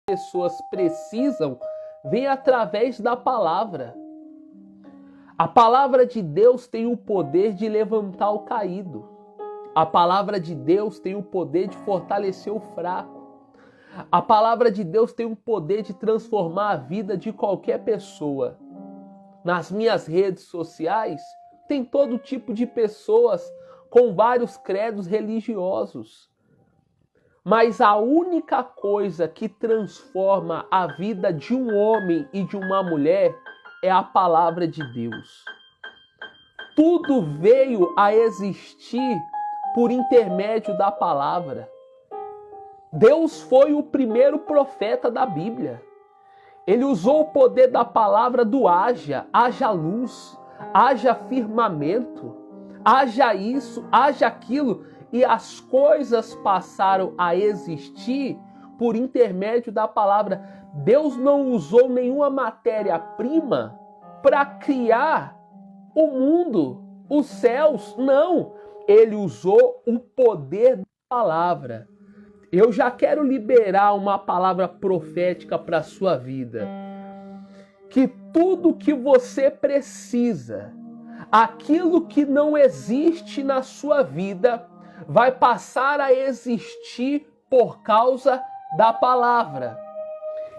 pessoas precisam vem através da palavra. A palavra de Deus tem o poder de levantar o caído. A palavra de Deus tem o poder de fortalecer o fraco. A palavra de Deus tem o poder de transformar a vida de qualquer pessoa. Nas minhas redes sociais, tem todo tipo de pessoas com vários credos religiosos. Mas a única coisa que transforma a vida de um homem e de uma mulher é a palavra de Deus. Tudo veio a existir por intermédio da palavra. Deus foi o primeiro profeta da Bíblia. Ele usou o poder da palavra do haja luz, haja firmamento, haja isso, haja aquilo, e as coisas passaram a existir por intermédio da palavra. Deus não usou nenhuma matéria-prima para criar o mundo, os céus, não. Ele usou o poder da palavra. Eu já quero liberar uma palavra profética para a sua vida. Que tudo que você precisa, aquilo que não existe na sua vida, vai passar a existir por causa da palavra.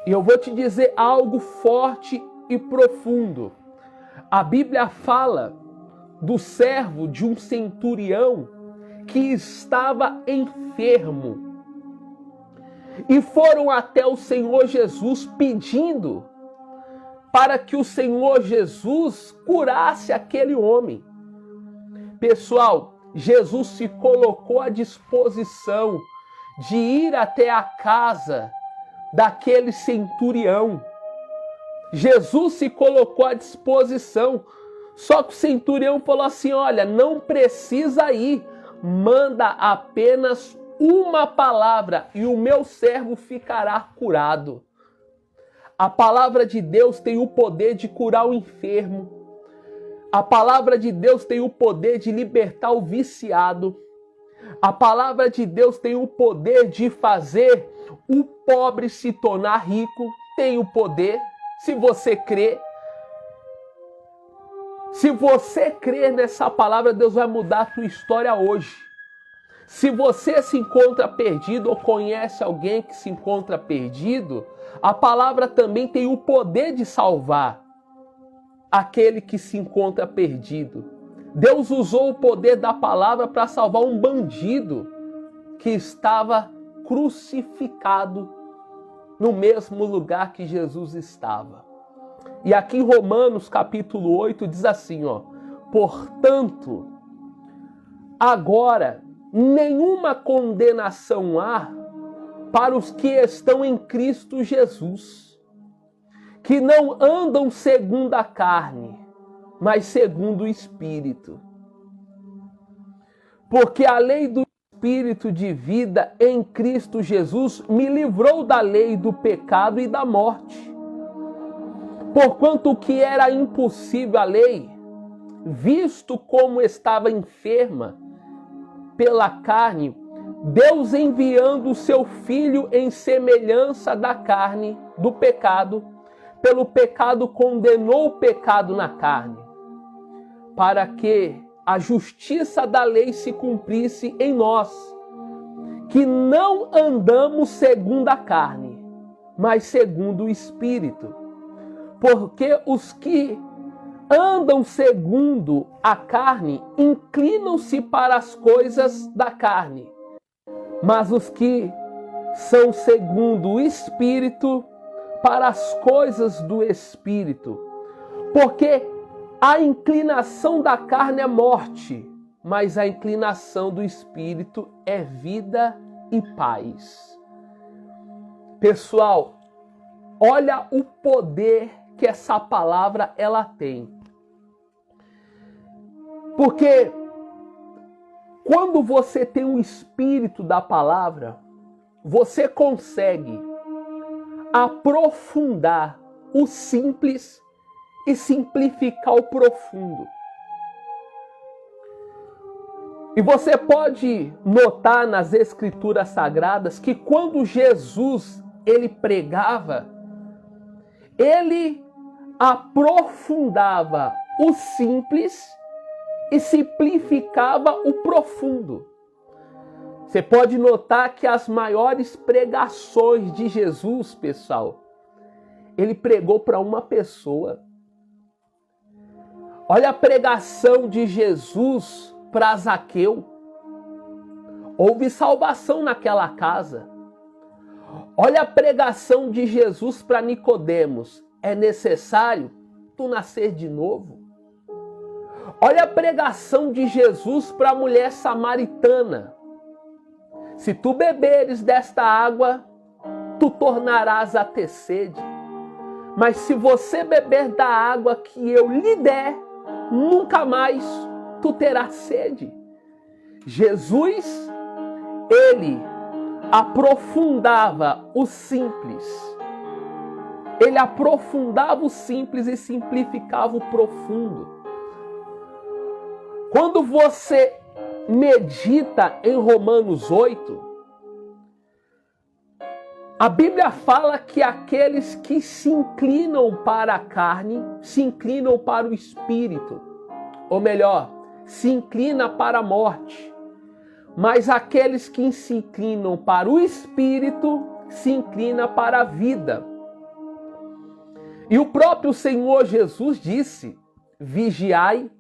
E eu vou te dizer algo forte e profundo. A Bíblia fala do servo de um centurião que estava enfermo. E foram até o Senhor Jesus pedindo para que o Senhor Jesus curasse aquele homem. Pessoal, Jesus se colocou à disposição de ir até a casa daquele centurião. Jesus se colocou à disposição. Só que o centurião falou assim: olha, não precisa ir, manda apenas uma palavra e o meu servo ficará curado. A palavra de Deus tem o poder de curar o enfermo. A palavra de Deus tem o poder de libertar o viciado. A palavra de Deus tem o poder de fazer o pobre se tornar rico. Tem o poder, se você crê. Se você crer nessa palavra, Deus vai mudar a tua história hoje. Se você se encontra perdido ou conhece alguém que se encontra perdido, a palavra também tem o poder de salvar aquele que se encontra perdido. Deus usou o poder da palavra para salvar um bandido que estava crucificado no mesmo lugar que Jesus estava. E aqui em Romanos capítulo 8 diz assim, ó: portanto, agora nenhuma condenação há para os que estão em Cristo Jesus, que não andam segundo a carne, mas segundo o Espírito. Porque a lei do Espírito de vida em Cristo Jesus me livrou da lei do pecado e da morte. Porquanto o que era impossível à lei, visto como estava enferma pela carne, Deus enviando o seu Filho em semelhança da carne, do pecado, pelo pecado condenou o pecado na carne, para que a justiça da lei se cumprisse em nós, que não andamos segundo a carne, mas segundo o Espírito. Porque os que andam segundo a carne inclinam-se para as coisas da carne, mas os que são segundo o Espírito, para as coisas do Espírito. Porque a inclinação da carne é morte, mas a inclinação do Espírito é vida e paz. Pessoal, olha o poder que essa palavra ela tem. Porque quando você tem o espírito da palavra, você consegue aprofundar o simples e simplificar o profundo. E você pode notar nas Escrituras Sagradas que quando Jesus ele pregava, ele aprofundava o simples e simplificava o profundo. Você pode notar que as maiores pregações de Jesus, pessoal, ele pregou para uma pessoa. Olha a pregação de Jesus para Zaqueu. Houve salvação naquela casa. Olha a pregação de Jesus para Nicodemos. É necessário tu nascer de novo? Olha a pregação de Jesus para a mulher samaritana. Se tu beberes desta água, tu tornarás a ter sede. Mas se você beber da água que eu lhe der, nunca mais tu terás sede. Jesus, ele aprofundava o simples. Ele aprofundava o simples e simplificava o profundo. Quando você medita em Romanos 8, a Bíblia fala que aqueles que se inclinam para a carne, se inclinam para o espírito. Ou melhor, se inclina para a morte. Mas aqueles que se inclinam para o espírito, se inclina para a vida. E o próprio Senhor Jesus disse: vigiai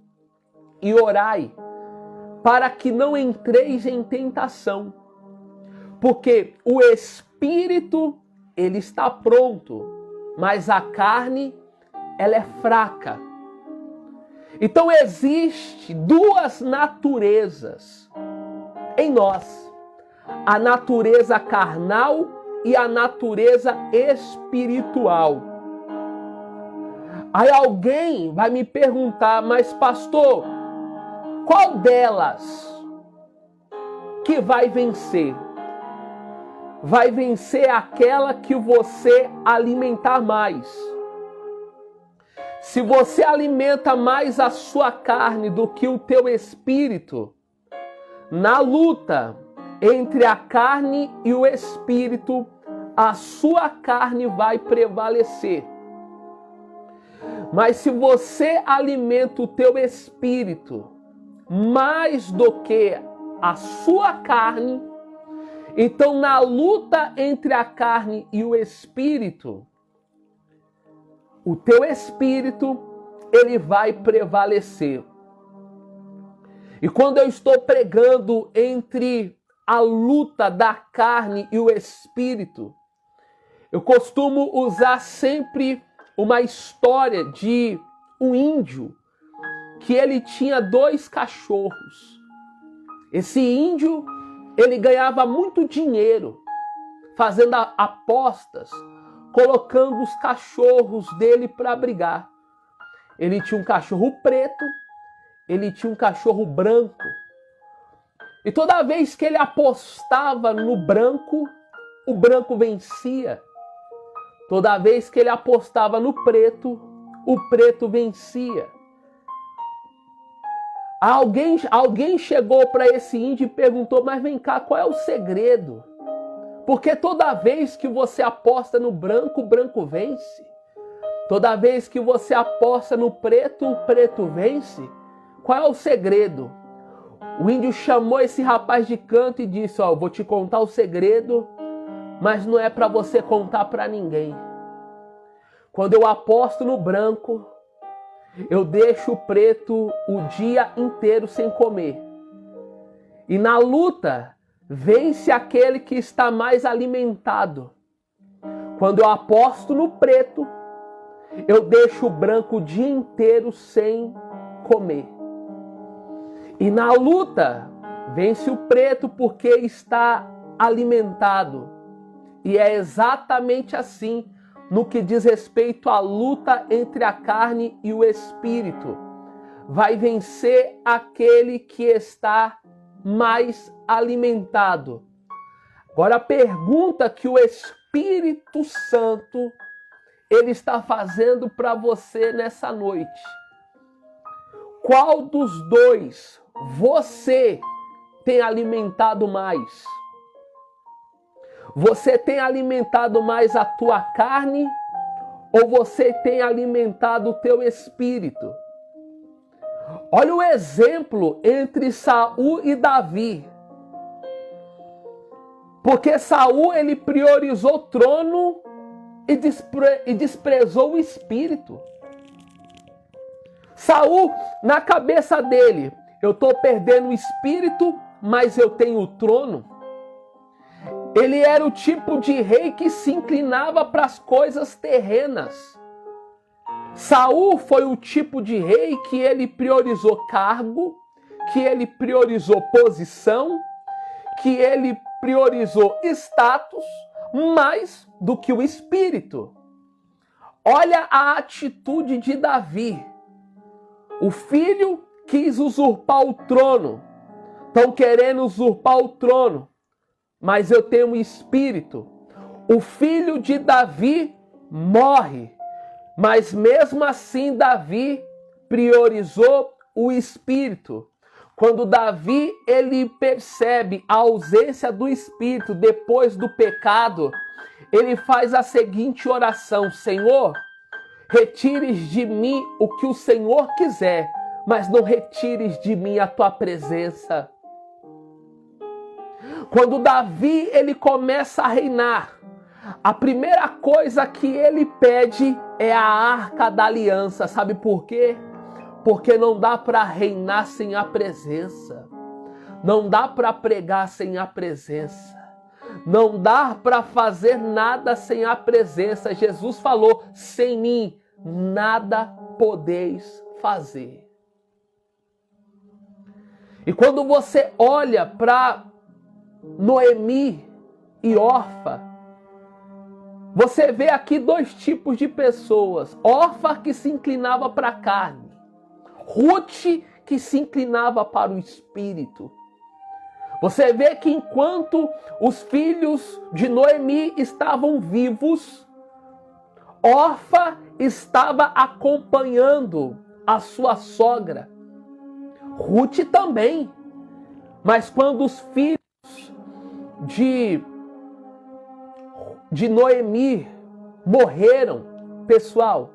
e orai, para que não entreis em tentação. Porque o espírito, ele está pronto, mas a carne, ela é fraca. Então existe duas naturezas em nós: a natureza carnal e a natureza espiritual. Aí alguém vai me perguntar: mas pastor, qual delas que vai vencer? Vai vencer aquela que você alimentar mais. Se você alimenta mais a sua carne do que o teu espírito, na luta entre a carne e o espírito, a sua carne vai prevalecer. Mas se você alimenta o teu espírito mais do que a sua carne, então na luta entre a carne e o espírito, o teu espírito, ele vai prevalecer. E quando eu estou pregando entre a luta da carne e o espírito, eu costumo usar sempre uma história de um índio que ele tinha 2 cachorros. Esse índio, ele ganhava muito dinheiro fazendo apostas, colocando os cachorros dele para brigar. Ele tinha um cachorro preto, ele tinha um cachorro branco. E toda vez que ele apostava no branco, o branco vencia. Toda vez que ele apostava no preto, o preto vencia. Alguém chegou para esse índio e perguntou: mas vem cá, qual é o segredo? Porque toda vez que você aposta no branco, o branco vence. Toda vez que você aposta no preto, o preto vence. Qual é o segredo? O índio chamou esse rapaz de canto e disse: ó, vou te contar o segredo, mas não é para você contar para ninguém. Quando eu aposto no branco, eu deixo o preto o dia inteiro sem comer. E na luta, vence aquele que está mais alimentado. Quando eu aposto no preto, eu deixo o branco o dia inteiro sem comer. E na luta, vence o preto porque está alimentado. E é exatamente assim no que diz respeito à luta entre a carne e o espírito. Vai vencer aquele que está mais alimentado. Agora a pergunta que o Espírito Santo ele está fazendo para você nessa noite: qual dos dois você tem alimentado mais? Você tem alimentado mais a tua carne ou você tem alimentado o teu espírito? Olha o exemplo entre Saul e Davi. Porque Saul, ele priorizou o trono e desprezou o espírito. Saul, na cabeça dele, eu estou perdendo o espírito, mas eu tenho o trono. Ele era o tipo de rei que se inclinava para as coisas terrenas. Saul foi o tipo de rei que ele priorizou cargo, que ele priorizou posição, que ele priorizou status mais do que o espírito. Olha a atitude de Davi. O filho quis usurpar o trono. Estão querendo usurpar o trono. Mas eu tenho um espírito. O filho de Davi morre. Mas mesmo assim Davi priorizou o espírito. Quando Davi ele percebe a ausência do espírito depois do pecado, ele faz a seguinte oração: Senhor, retires de mim o que o Senhor quiser, mas não retires de mim a tua presença. Quando Davi ele começa a reinar, a primeira coisa que ele pede é a arca da aliança. Sabe por quê? Porque não dá para reinar sem a presença. Não dá para pregar sem a presença. Não dá para fazer nada sem a presença. Jesus falou: sem mim nada podeis fazer. E quando você olha para Noemi e Orfa, você vê aqui dois tipos de pessoas. Orfa, que se inclinava para a carne. Ruth, que se inclinava para o espírito. Você vê que enquanto os filhos de Noemi estavam vivos, Orfa estava acompanhando a sua sogra. Ruth também. Mas quando os filhos de Noemi morreram, pessoal,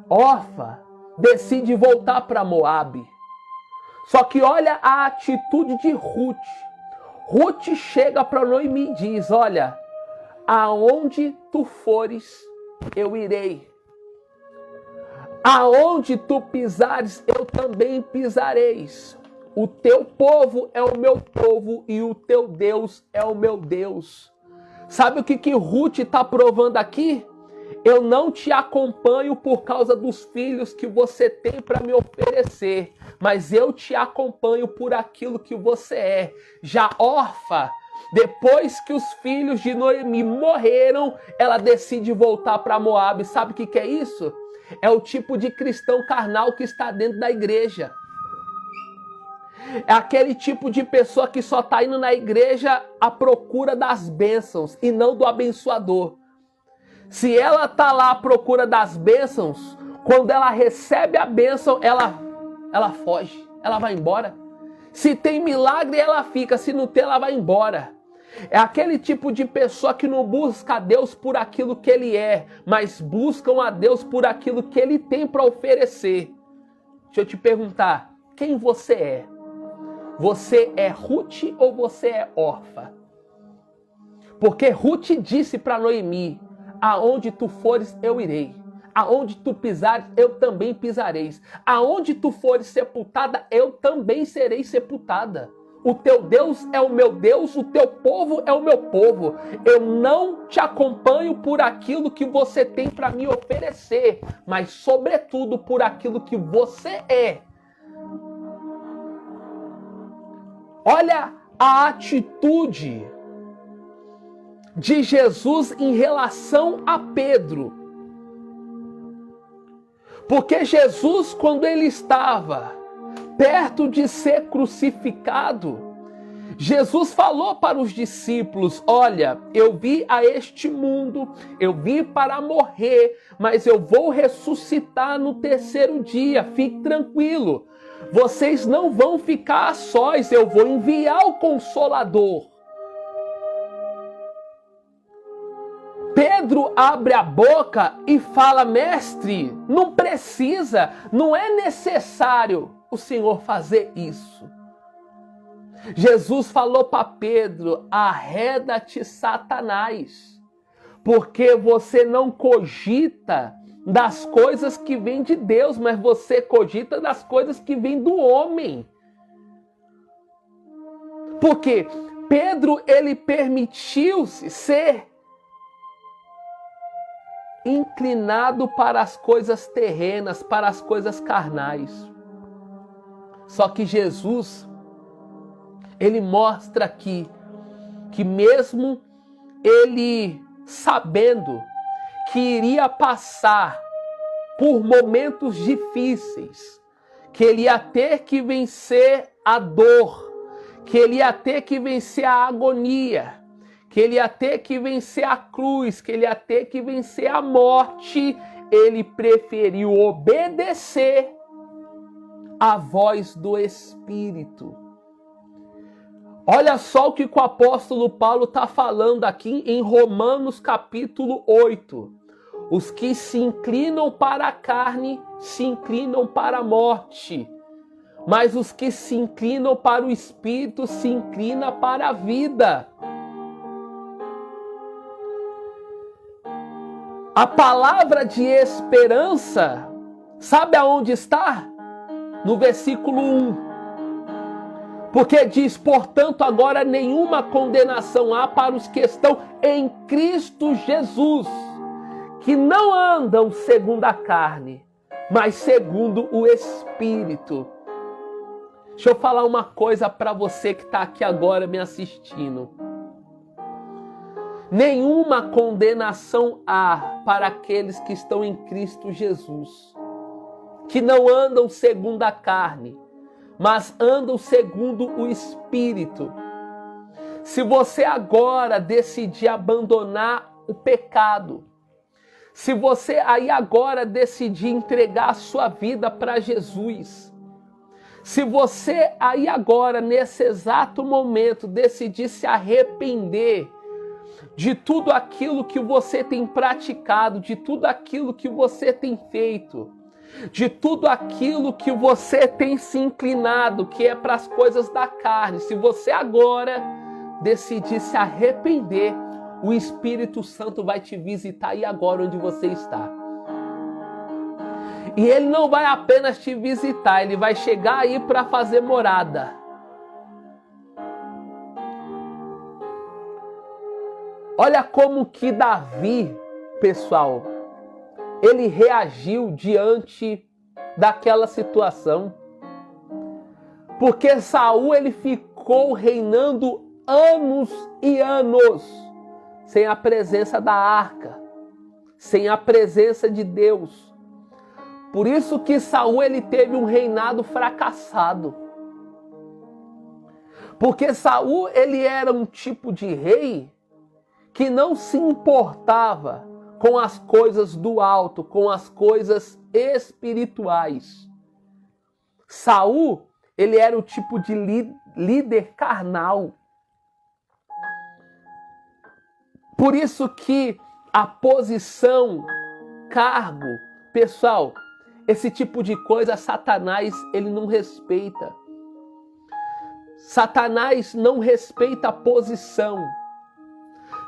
Orfa decide voltar para Moabe. Só que olha a atitude de Ruth. Ruth chega para Noemi e diz: olha, aonde tu fores, eu irei. Aonde tu pisares, eu também pisareis. O teu povo é o meu povo e o teu Deus é o meu Deus. Sabe o que Ruth está provando aqui? Eu não te acompanho por causa dos filhos que você tem para me oferecer, mas eu te acompanho por aquilo que você é. Já Orfa, depois que os filhos de Noemi morreram, ela decide voltar para Moabe. Sabe o que é isso? É o tipo de cristão carnal que está dentro da igreja. É aquele tipo de pessoa que só está indo na igreja à procura das bênçãos e não do abençoador. Se ela está lá à procura das bênçãos, quando ela recebe a bênção, ela foge, ela vai embora. Se tem milagre, ela fica. Se não tem, ela vai embora. É aquele tipo de pessoa que não busca a Deus por aquilo que Ele é, mas buscam a Deus por aquilo que Ele tem para oferecer. Deixa eu te perguntar, quem você é? Você é Ruth ou você é Orfa? Porque Ruth disse para Noemi: aonde tu fores, eu irei. Aonde tu pisares, eu também pisareis. Aonde tu fores sepultada, eu também serei sepultada. O teu Deus é o meu Deus, o teu povo é o meu povo. Eu não te acompanho por aquilo que você tem para me oferecer, mas sobretudo por aquilo que você é. Olha a atitude de Jesus em relação a Pedro. Porque Jesus, quando ele estava perto de ser crucificado, Jesus falou para os discípulos: olha, eu vim a este mundo, eu vim para morrer, mas eu vou ressuscitar no terceiro dia, fique tranquilo. Vocês não vão ficar a sós, eu vou enviar o Consolador. Pedro abre a boca e fala: mestre, não precisa, não é necessário o Senhor fazer isso. Jesus falou para Pedro: arreda-te, Satanás, porque você não cogita das coisas que vêm de Deus, mas você cogita das coisas que vêm do homem. Porque Pedro, ele permitiu-se ser inclinado para as coisas terrenas, para as coisas carnais. Só que Jesus, ele mostra aqui que mesmo ele sabendo que iria passar por momentos difíceis, que ele ia ter que vencer a dor, que ele ia ter que vencer a agonia, que ele ia ter que vencer a cruz, que ele ia ter que vencer a morte, ele preferiu obedecer à voz do Espírito. Olha só o que o apóstolo Paulo está falando aqui em Romanos capítulo 8. Os que se inclinam para a carne, se inclinam para a morte. Mas os que se inclinam para o Espírito, se inclinam para a vida. A palavra de esperança, sabe aonde está? No versículo 1. Porque diz: portanto, agora nenhuma condenação há para os que estão em Cristo Jesus, que não andam segundo a carne, mas segundo o Espírito. Deixa eu falar uma coisa para você que está aqui agora me assistindo. Nenhuma condenação há para aqueles que estão em Cristo Jesus, que não andam segundo a carne, mas andam segundo o Espírito. Se você agora decidir abandonar o pecado, se você aí agora decidir entregar a sua vida para Jesus, se você aí agora, nesse exato momento, decidir se arrepender de tudo aquilo que você tem praticado, de tudo aquilo que você tem feito, de tudo aquilo que você tem se inclinado, que é para as coisas da carne, se você agora decidir se arrepender, o Espírito Santo vai te visitar aí agora onde você está. E ele não vai apenas te visitar, ele vai chegar aí para fazer morada. Olha como que Davi, pessoal, ele reagiu diante daquela situação. Porque Saul, ele ficou reinando anos e anos sem a presença da arca, sem a presença de Deus. Por isso que Saul, ele teve um reinado fracassado. Porque Saul, ele era um tipo de rei que não se importava com as coisas do alto, com as coisas espirituais. Saul, ele era o tipo de líder carnal. Por isso que a posição, cargo, pessoal, esse tipo de coisa, Satanás, ele não respeita. Satanás não respeita a posição.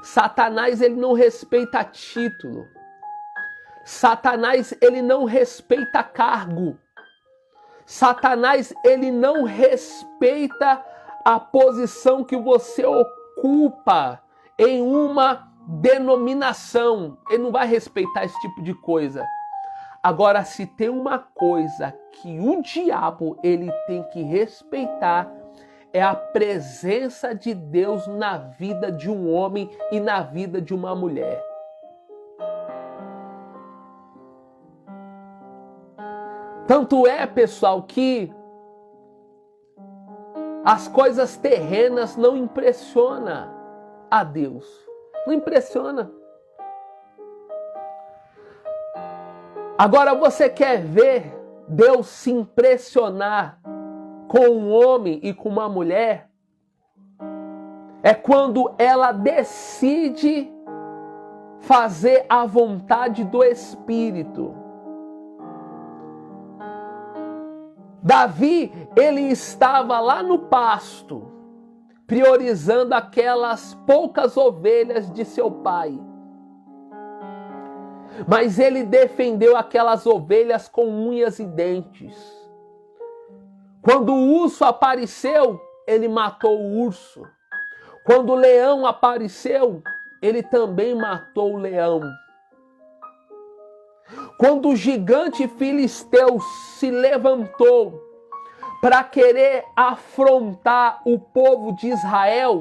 Satanás, ele não respeita título. Satanás, ele não respeita cargo. Satanás, ele não respeita a posição que você ocupa em uma denominação. Ele não vai respeitar esse tipo de coisa. Agora, se tem uma coisa que o diabo ele tem que respeitar, é a presença de Deus na vida de um homem e na vida de uma mulher. Tanto é, pessoal, que as coisas terrenas não impressionam a Deus. Não impressiona. Agora você quer ver Deus se impressionar com um homem e com uma mulher? É quando ela decide fazer a vontade do Espírito. Davi, ele estava lá no pasto, priorizando aquelas poucas ovelhas de seu pai. Mas ele defendeu aquelas ovelhas com unhas e dentes. Quando o urso apareceu, ele matou o urso. Quando o leão apareceu, ele também matou o leão. Quando o gigante filisteu se levantou para querer afrontar o povo de Israel,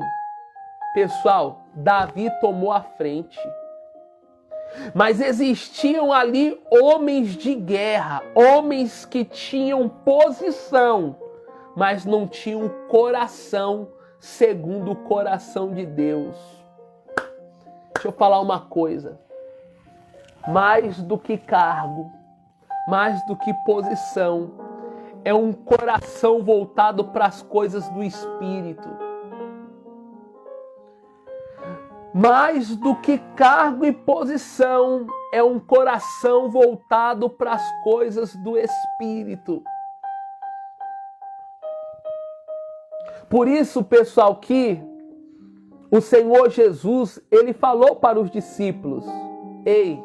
pessoal, Davi tomou a frente. Mas existiam ali homens de guerra, homens que tinham posição, mas não tinham coração segundo o coração de Deus. Deixa eu falar uma coisa. Mais do que cargo, mais do que posição, é um coração voltado para as coisas do Espírito. Mais do que cargo e posição, é um coração voltado para as coisas do Espírito. Por isso, pessoal, que o Senhor Jesus, ele falou para os discípulos: ei,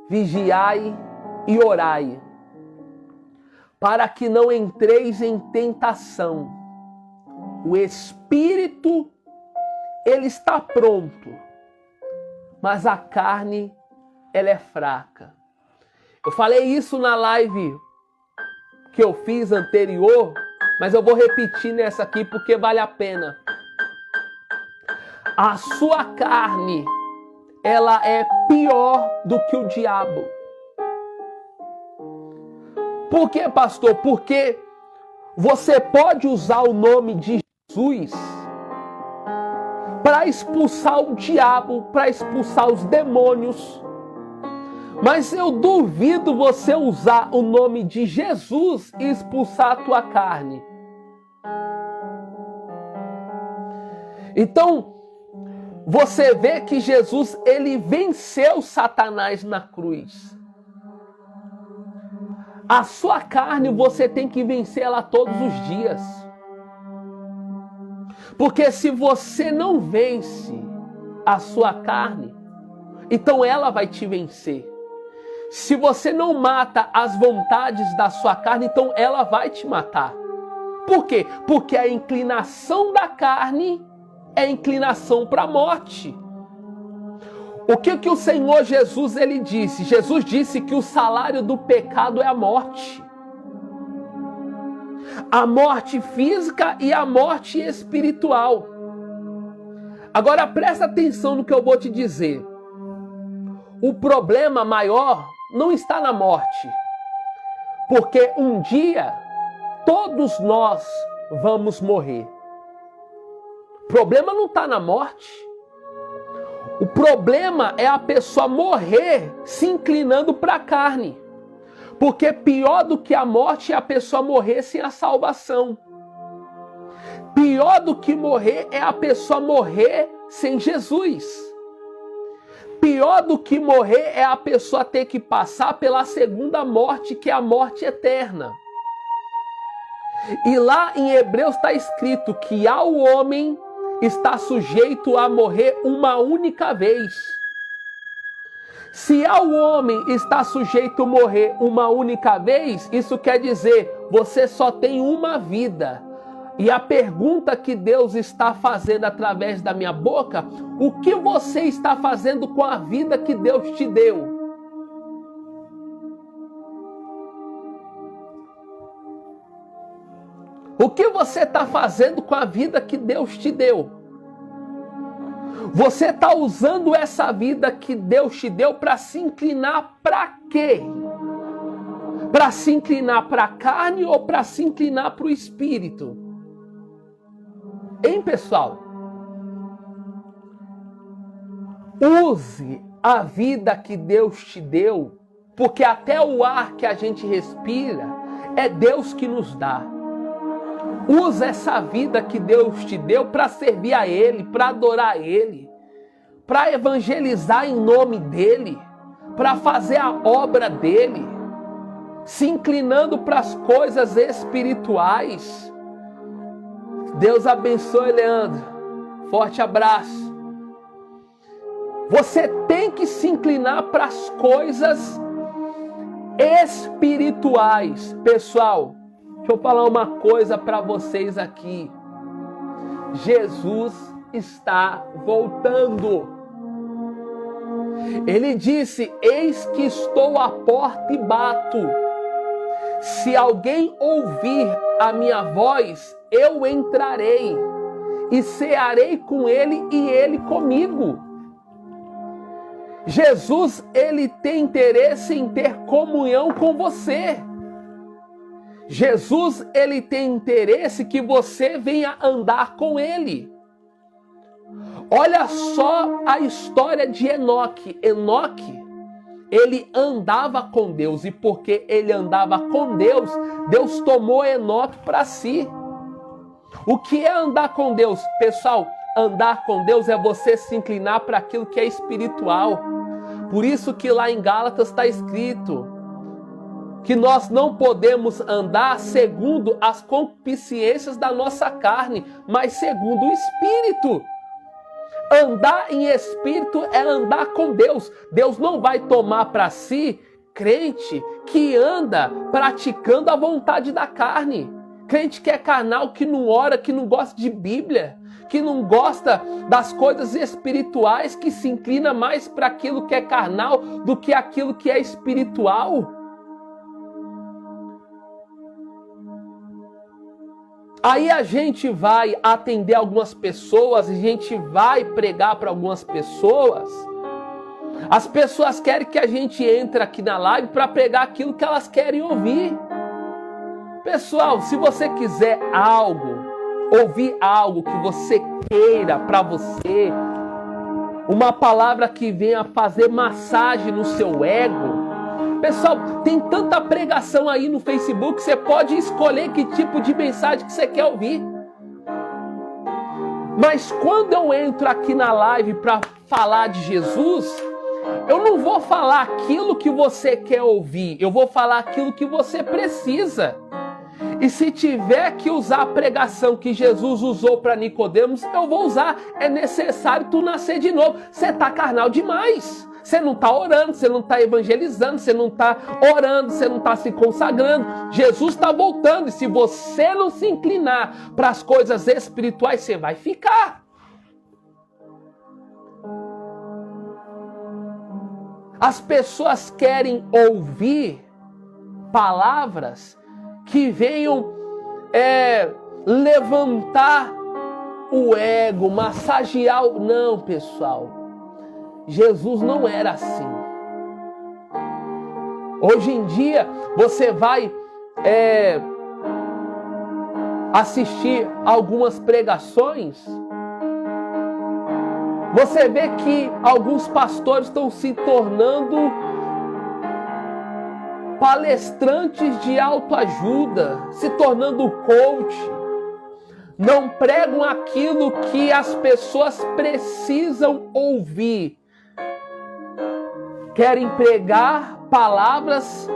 vigiai e orai, para que não entreis em tentação. O espírito, ele está pronto, mas a carne, ela é fraca. Eu falei isso na live que eu fiz anterior, mas eu vou repetir nessa aqui porque vale a pena. A sua carne, ela é pior do que o diabo. Por quê, pastor? Porque você pode usar o nome de Jesus para expulsar o diabo, para expulsar os demônios. Mas eu duvido você usar o nome de Jesus e expulsar a tua carne. Então, você vê que Jesus, ele venceu Satanás na cruz. A sua carne, você tem que vencer ela todos os dias. Porque se você não vence a sua carne, então ela vai te vencer. Se você não mata as vontades da sua carne, então ela vai te matar. Por quê? Porque a inclinação da carne é inclinação para a morte. O que o Senhor Jesus, ele disse? Jesus disse que o salário do pecado é a morte. A morte física e a morte espiritual. Agora presta atenção no que eu vou te dizer. O problema maior não está na morte. Porque um dia todos nós vamos morrer. O problema não está na morte. O problema é a pessoa morrer se inclinando para a carne. Porque pior do que a morte é a pessoa morrer sem a salvação. Pior do que morrer é a pessoa morrer sem Jesus. Pior do que morrer é a pessoa ter que passar pela segunda morte, que é a morte eterna. E lá em Hebreus está escrito que ao homem está sujeito a morrer uma única vez. Se ao homem está sujeito a morrer uma única vez, isso quer dizer, você só tem uma vida. E a pergunta que Deus está fazendo através da minha boca, o que você está fazendo com a vida que Deus te deu? O que você está fazendo com a vida que Deus te deu? Você está usando essa vida que Deus te deu para se inclinar para quê? Para se inclinar para a carne ou para se inclinar para o espírito? Hein, pessoal? Use a vida que Deus te deu, porque até o ar que a gente respira é Deus que nos dá. Usa essa vida que Deus te deu para servir a Ele, para adorar a Ele, para evangelizar em nome dele, para fazer a obra dele, se inclinando para as coisas espirituais. Deus abençoe, Leandro. Forte abraço. Você tem que se inclinar para as coisas espirituais. Pessoal, deixa eu falar uma coisa para vocês aqui. Jesus está voltando. Ele disse: eis que estou à porta e bato. Se alguém ouvir a minha voz, eu entrarei e cearei com ele e ele comigo. Jesus, ele tem interesse em ter comunhão com você. Jesus, ele tem interesse que você venha andar com ele. Olha só a história de Enoque. Enoque, ele andava com Deus, e porque ele andava com Deus, Deus tomou Enoque para si. O que é andar com Deus? Pessoal, andar com Deus é você se inclinar para aquilo que é espiritual. Por isso que lá em Gálatas está escrito que nós não podemos andar segundo as concupiscências da nossa carne, mas segundo o Espírito. Andar em Espírito é andar com Deus. Deus não vai tomar para si crente que anda praticando a vontade da carne. Crente que é carnal, que não ora, que não gosta de Bíblia, que não gosta das coisas espirituais, que se inclina mais para aquilo que é carnal do que aquilo que é espiritual. Aí a gente vai atender algumas pessoas, a gente vai pregar para algumas pessoas. As pessoas querem que a gente entre aqui na live para pregar aquilo que elas querem ouvir. Pessoal, se você quiser ouvir algo que você queira para você, uma palavra que venha fazer massagem no seu ego. Pessoal, tem tanta pregação aí no Facebook, você pode escolher que tipo de mensagem que você quer ouvir. Mas quando eu entro aqui na live para falar de Jesus, eu não vou falar aquilo que você quer ouvir, eu vou falar aquilo que você precisa. E se tiver que usar a pregação que Jesus usou para Nicodemos, eu vou usar. É necessário tu nascer de novo. Você está carnal demais. Você não está orando, você não está evangelizando, você não está orando, você não está se consagrando. Jesus está voltando, e se você não se inclinar para as coisas espirituais, você vai ficar. As pessoas querem ouvir palavras que venham levantar o ego, massagear. Não, pessoal. Jesus não era assim. Hoje em dia, você vai assistir algumas pregações, você vê que alguns pastores estão se tornando palestrantes de autoajuda, se tornando coach. Não pregam aquilo que as pessoas precisam ouvir. Querem pregar palavras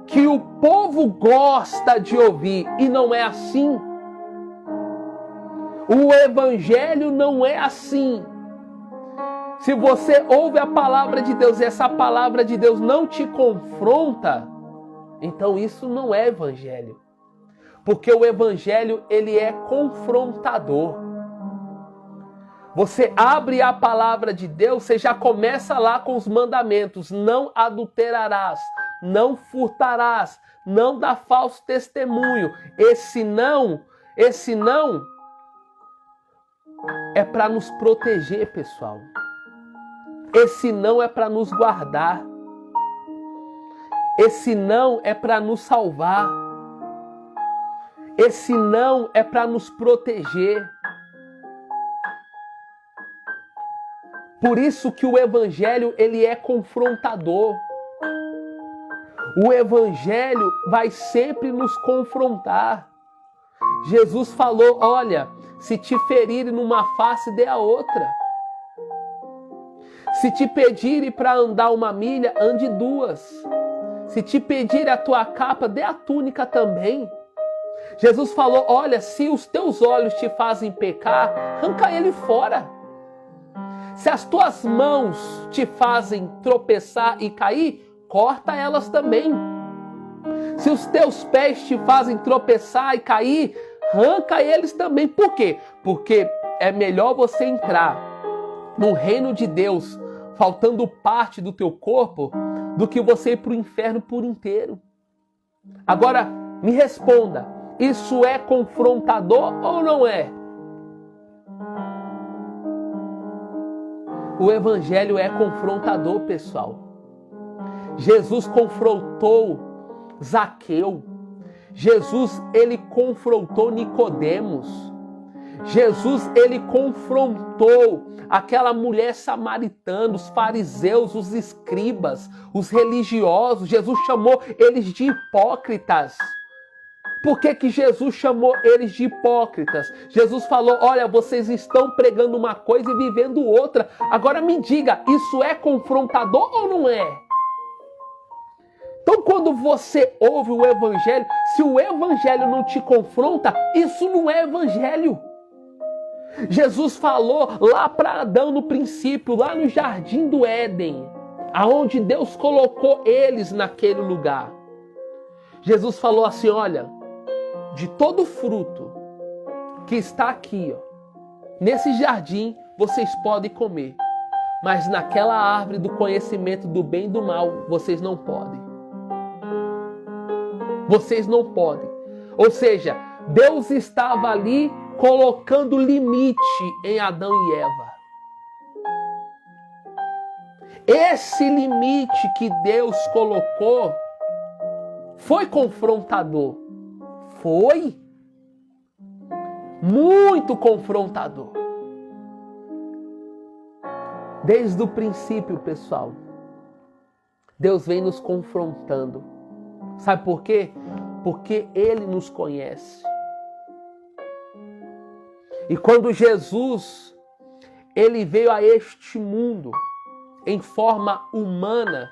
que o povo gosta de ouvir. E não é assim. O evangelho não é assim. Se você ouve a palavra de Deus e essa palavra de Deus não te confronta, então isso não é evangelho. Porque o evangelho, ele é confrontador. Você abre a palavra de Deus, você já começa lá com os mandamentos. Não adulterarás, não furtarás, não dá falso testemunho. Esse não é para nos proteger, pessoal. Esse não é para nos guardar. Esse não é para nos salvar. Esse não é para nos proteger. Por isso que o evangelho, ele é confrontador. O evangelho vai sempre nos confrontar. Jesus falou, olha, se te ferirem numa face, dê a outra. Se te pedirem para andar 1 milha, ande 2. Se te pedirem a tua capa, dê a túnica também. Jesus falou, olha, se os teus olhos te fazem pecar, arranca ele fora. Se as tuas mãos te fazem tropeçar e cair, corta elas também. Se os teus pés te fazem tropeçar e cair, arranca eles também. Por quê? Porque é melhor você entrar no reino de Deus faltando parte do teu corpo do que você ir para o inferno por inteiro. Agora, me responda, isso é confrontador ou não é? O evangelho é confrontador, pessoal. Jesus confrontou Zaqueu. Jesus, ele confrontou Nicodemos. Jesus, ele confrontou aquela mulher samaritana, os fariseus, os escribas, os religiosos. Jesus chamou eles de hipócritas. Por que Jesus chamou eles de hipócritas? Jesus falou, olha, vocês estão pregando uma coisa e vivendo outra. Agora me diga, isso é confrontador ou não é? Então quando você ouve o evangelho, se o evangelho não te confronta, isso não é evangelho. Jesus falou lá para Adão no princípio, lá no jardim do Éden, aonde Deus colocou eles naquele lugar. Jesus falou assim, olha, de todo fruto que está aqui, nesse jardim, vocês podem comer. Mas naquela árvore do conhecimento do bem e do mal, vocês não podem. Vocês não podem. Ou seja, Deus estava ali colocando limite em Adão e Eva. Esse limite que Deus colocou foi confrontador. Foi muito confrontador. Desde o princípio, pessoal, Deus vem nos confrontando. Sabe por quê? Porque Ele nos conhece. E quando Jesus, Ele veio a este mundo em forma humana,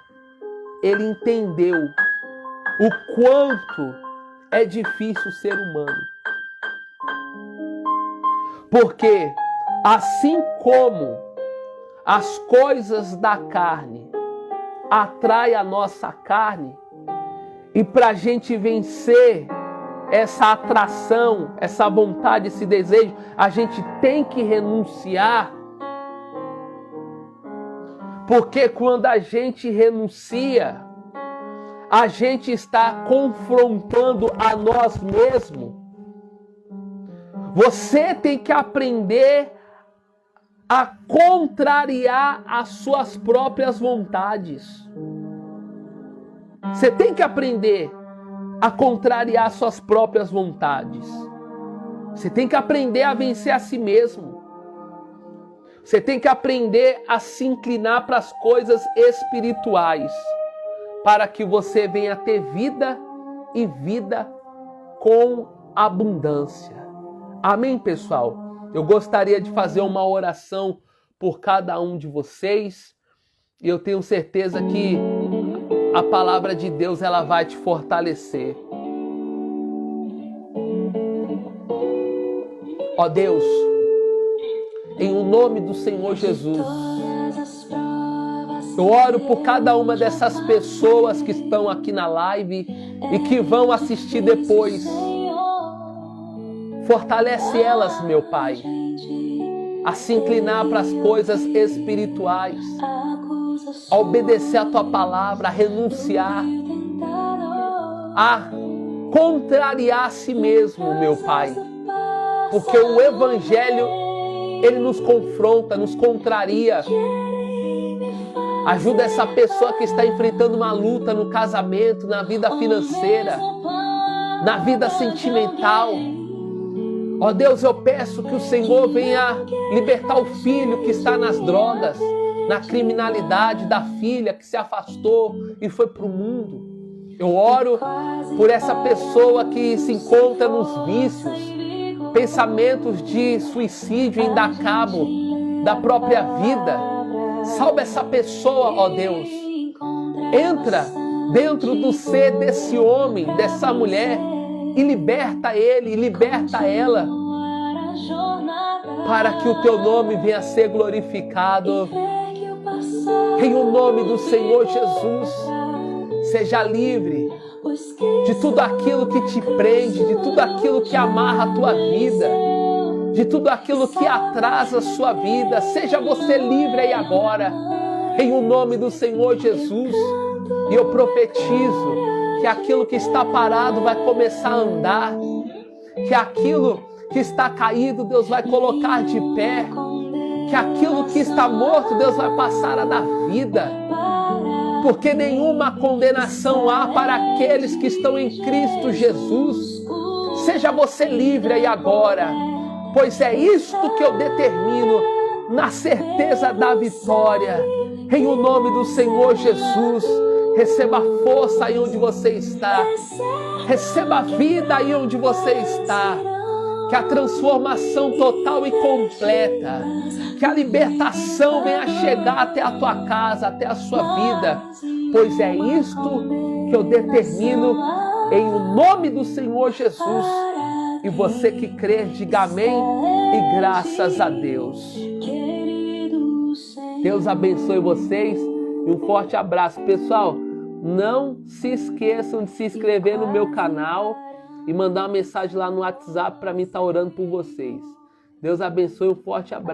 Ele entendeu o quanto é difícil ser humano. Porque assim como as coisas da carne atraem a nossa carne, e para a gente vencer essa atração, essa vontade, esse desejo, a gente tem que renunciar. Porque quando a gente renuncia, a gente está confrontando a nós mesmos. Você tem que aprender a contrariar as suas próprias vontades. Você tem que aprender a contrariar as suas próprias vontades. Você tem que aprender a vencer a si mesmo. Você tem que aprender a se inclinar para as coisas espirituais, para que você venha ter vida e vida com abundância. Amém, pessoal? Eu gostaria de fazer uma oração por cada um de vocês. E eu tenho certeza que a palavra de Deus ela vai te fortalecer. Ó Deus, em o nome do Senhor Jesus, eu oro por cada uma dessas pessoas que estão aqui na live e que vão assistir depois. Fortalece elas, meu Pai, a se inclinar para as coisas espirituais, a obedecer a Tua palavra, a renunciar, a contrariar a si mesmo, meu Pai. Porque o Evangelho, ele nos confronta, nos contraria. Ajuda essa pessoa que está enfrentando uma luta no casamento, na vida financeira, na vida sentimental. Ó Deus, eu peço que o Senhor venha libertar o filho que está nas drogas, na criminalidade, da filha que se afastou e foi para o mundo. Eu oro por essa pessoa que se encontra nos vícios, pensamentos de suicídio em dar cabo da própria vida. Salva essa pessoa, ó Deus. Entra dentro do ser desse homem, dessa mulher, e liberta ele, liberta ela, para que o teu nome venha a ser glorificado. Em o nome do Senhor Jesus, seja livre de tudo aquilo que te prende, de tudo aquilo que amarra a tua vida, de tudo aquilo que atrasa a sua vida. Seja você livre aí agora, em o nome do Senhor Jesus. E eu profetizo que aquilo que está parado vai começar a andar, que aquilo que está caído Deus vai colocar de pé, que aquilo que está morto Deus vai passar a dar vida, porque nenhuma condenação há para aqueles que estão em Cristo Jesus. Seja você livre aí agora, pois é isto que eu determino, na certeza da vitória, em o nome do Senhor Jesus. Receba força aí onde você está, receba vida aí onde você está, que a transformação total e completa, que a libertação venha chegar até a tua casa, até a sua vida, pois é isto que eu determino em o nome do Senhor Jesus. E você que crê, diga amém e graças a Deus. Deus abençoe vocês e um forte abraço. Pessoal, não se esqueçam de se inscrever no meu canal e mandar uma mensagem lá no WhatsApp para mim estar orando por vocês. Deus abençoe, um forte abraço.